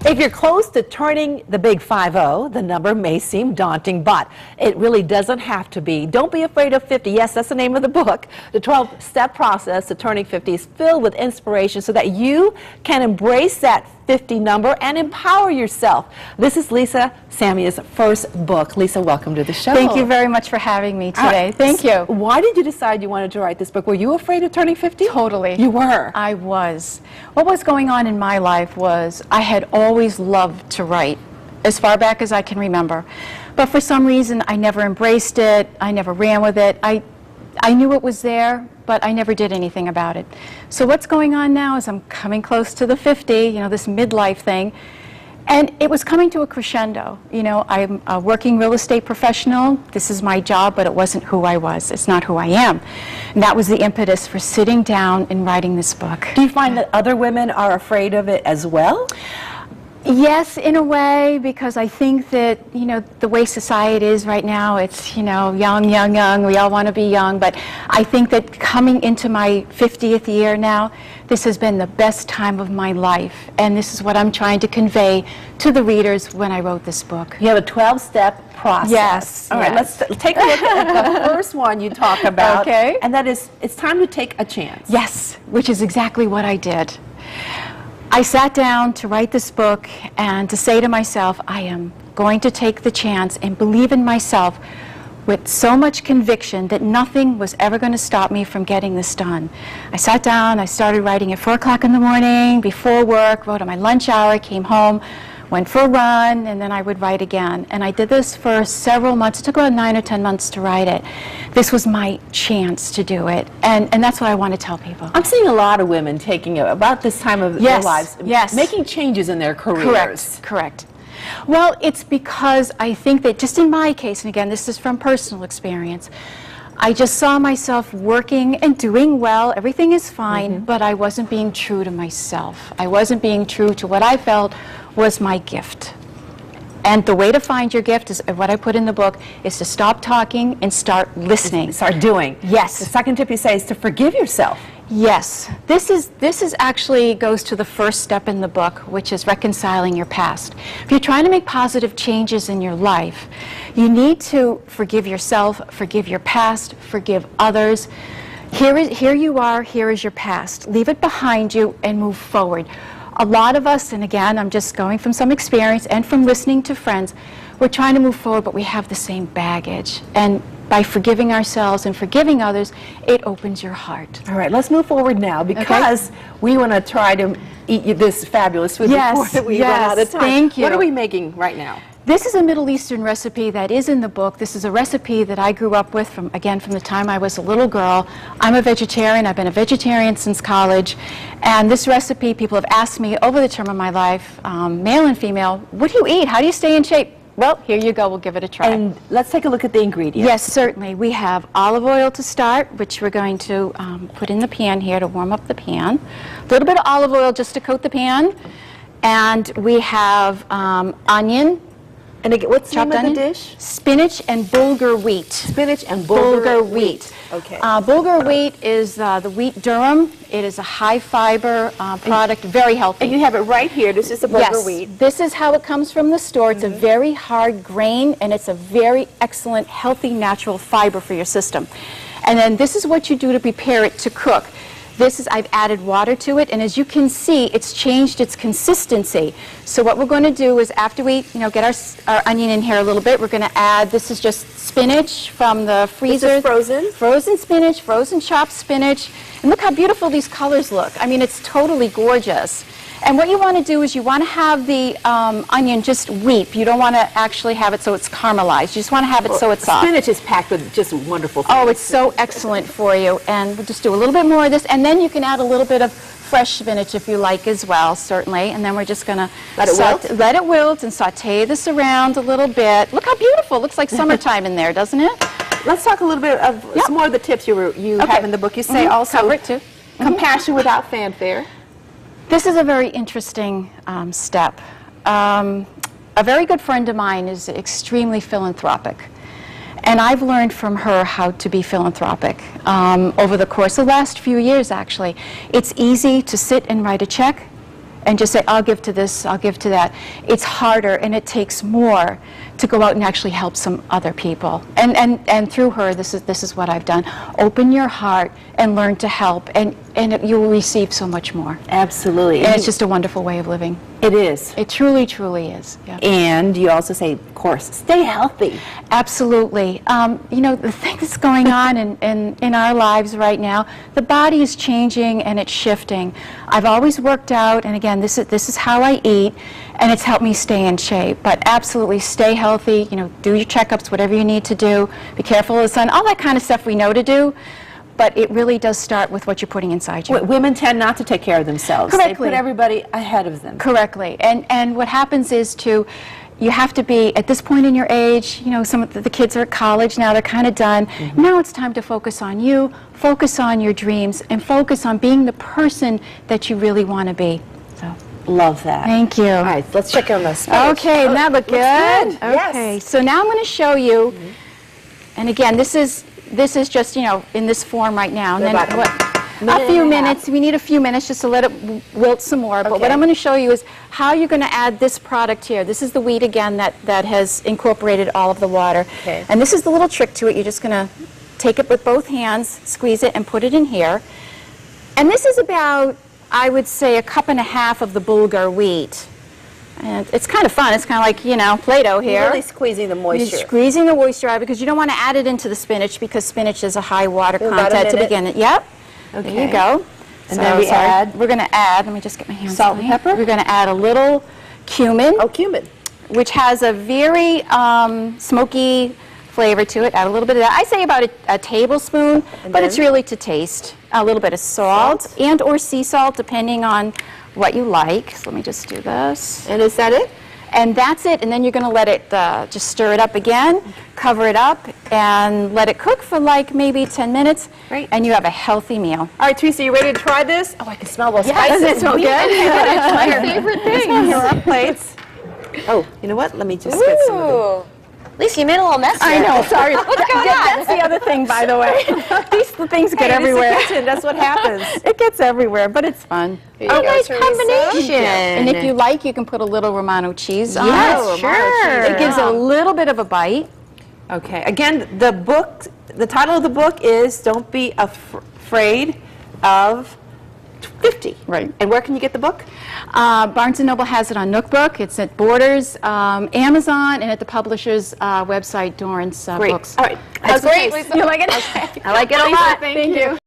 If you're close to turning the big 50, the number may seem daunting, but it really doesn't have to be. Don't be afraid of 50. Yes, that's the name of the book. The 12-step process to turning 50 is filled with inspiration so that you can embrace that 50 number and empower yourself. This is Lisa Samia's first book. Lisa, welcome to the show. Thank you very much for having me today. Thank you. Why did you decide you wanted to write this book? Were you afraid of turning 50? Totally. You were? I was. What was going on in my life was I had always loved to write, as far back as I can remember. But for some reason, I never embraced it. I never ran with it. I knew it was there, but I never did anything about it. So what's going on now is I'm coming close to the 50, you know, this midlife thing. And it was coming to a crescendo. You know, I'm a working real estate professional. This is my job, but it wasn't who I was. It's not who I am. And that was the impetus for sitting down and writing this book. Do you find that other women are afraid of it as well? Yes, in a way, because I think that, you know, the way society is right now, it's, you know, young, young, young. We all want to be young. But I think that coming into my 50th year now, this has been the best time of my life. And this is what I'm trying to convey to the readers when I wrote this book. You have a 12-step process. Yes. All right, let's take a look at the first one you talk about. Okay. And that is, it's time to take a chance. Yes, which is exactly what I did. I sat down to write this book and to say to myself, I am going to take the chance and believe in myself with so much conviction that nothing was ever going to stop me from getting this done. I sat down, I started writing at 4 o'clock in the morning, before work, wrote on my lunch hour, came home, went for a run, and then I would write again. And I did this for several months. It took about 9 or 10 months to write it. This was my chance to do it, and that's what I want to tell people. I'm seeing a lot of women taking it about this time of their lives, making changes in their careers. Correct. Well, it's because I think that just in my case, and again, this is from personal experience, I just saw myself working and doing well. Everything is fine, but I wasn't being true to myself. I wasn't being true to what I felt was my gift. And the way to find your gift is what I put in the book is to stop talking and start listening. Start doing. Yes. The second tip you say is to forgive yourself. Yes. This is actually goes to the first step in the book, which is reconciling your past. If you're trying to make positive changes in your life, you need to forgive yourself, forgive your past, forgive others. Here you are, here is your past. Leave it behind you and move forward. A lot of us, and again, I'm just going from some experience and from listening to friends, we're trying to move forward, but we have the same baggage. And by forgiving ourselves and forgiving others, it opens your heart. All right, let's move forward now because we want to try to eat this fabulous food before we run out of time. Thank you. What are we making right now? This is a Middle Eastern recipe that is in the book. This is a recipe that I grew up with from the time I was a little girl. I'm a vegetarian. I've been a vegetarian since college. And this recipe, people have asked me over the term of my life, male and female, what do you eat? How do you stay in shape? Well, here you go. We'll give it a try. And let's take a look at the ingredients. Yes, certainly. We have olive oil to start, which we're going to put in the pan here to warm up the pan. A little bit of olive oil just to coat the pan. And we have onion. And again, what's the name of the dish? Spinach and bulgur wheat. Spinach and bulgur wheat. Okay. Bulgur wheat is the wheat durum. It is a high fiber product, very healthy. And you have it right here. This is the bulgur wheat. This is how it comes from the store. It's a very hard grain, and it's a very excellent, healthy, natural fiber for your system. And then this is what you do to prepare it to cook. I've added water to it, and as you can see, it's changed its consistency. So what we're going to do is after we, get our onion in here a little bit, we're going to add, this is just spinach from the freezer. This is frozen? Frozen spinach, frozen chopped spinach. And look how beautiful these colors look. I mean, it's totally gorgeous. And what you want to do is you want to have the onion just weep. You don't want to actually have it so it's caramelized. You just want to have it so it's soft. Spinach is packed with just wonderful things. Oh, it's so excellent for you. And we'll just do a little bit more of this. And then you can add a little bit of fresh spinach if you like as well, certainly. And then we're just going to let it wilt and saute this around a little bit. Look how beautiful. It looks like summertime in there, doesn't it? Let's talk a little bit of some more of the tips you have in the book. You say also cover it too. Compassion without fanfare. This is a very interesting step. A very good friend of mine is extremely philanthropic. And I've learned from her how to be philanthropic over the course of the last few years, actually. It's easy to sit and write a check and just say, I'll give to this, I'll give to that. It's harder and it takes more to go out and actually help some other people. And through her, this is what I've done. Open your heart and learn to help, and you will receive so much more. Absolutely. And it's just a wonderful way of living. It is. It truly, truly is. Yeah. And you also say, of course, stay healthy. Absolutely. You know, the thing that's going on in our lives right now, the body is changing and it's shifting. I've always worked out, and again, this is how I eat, and it's helped me stay in shape. But absolutely, stay healthy. You know, do your checkups, whatever you need to do. Be careful of the sun, all that kind of stuff we know to do. But it really does start with what you're putting inside you. Women tend not to take care of themselves. Correctly. They put everybody ahead of them. Correctly. And what happens is you have to be, at this point in your age, you know, some of the kids are at college now, they're kind of done. Now it's time to focus on you, focus on your dreams, and focus on being the person that you really want to be. So. Love that. Thank you. All right, let's check on this. Okay, that look good? Yes. Okay, so now I'm going to show you, and again, this is just, you know, in this form right now. And then a few minutes. We need a few minutes just to let it wilt some more. But what I'm going to show you is how you're going to add this product here. This is the wheat, again, that has incorporated all of the water. Okay. And this is the little trick to it. You're just going to take it with both hands, squeeze it, and put it in here. And this is about, I would say, 1.5 cups of the bulgur wheat. And it's kind of fun. It's kind of like, you know, Play-Doh here. You're really squeezing the moisture. You're squeezing the moisture out because you don't want to add it into the spinach because spinach is a high water content to begin it. Yep. Okay. There you go. And then we add? We're going to add, let me just get my hands Salt and pepper? We're going to add a little cumin. Oh, cumin. Which has a very smoky flavor to it. Add a little bit of that. I say about a tablespoon, but it's really to taste. A little bit of salt and or sea salt, depending on what you like. So let me just do this. And is that it? And that's it. And then you're going to let it just stir it up again, cover it up, and let it cook for like maybe 10 minutes. Great. And you have a healthy meal. All right, Teresa, you ready to try this? Oh, I can smell those Yes, spices. doesn't it smell good? It's my favorite thing. Here are plates. Oh, you know what? Let me just get some of them. Lisa, you made a little mess I here. know, sorry. What's going on? That's the other thing, by the way. These things get everywhere. It's the kitchen. That's what happens. It gets everywhere, but it's fun. Here you go, nice Teresa. combination. And if you like, you can put a little Romano cheese on Yes, it. sure. It gives a little bit of a bite. Okay. Again, the title of the book is Don't Be Afraid of 50. Right. And where can you get the book? Barnes & Noble has it on Nookbook. It's at Borders, Amazon, and at the publisher's website, Dorrance Great. Books. All right. That's great, Lisa. You like it? I like it a lot. Thank you.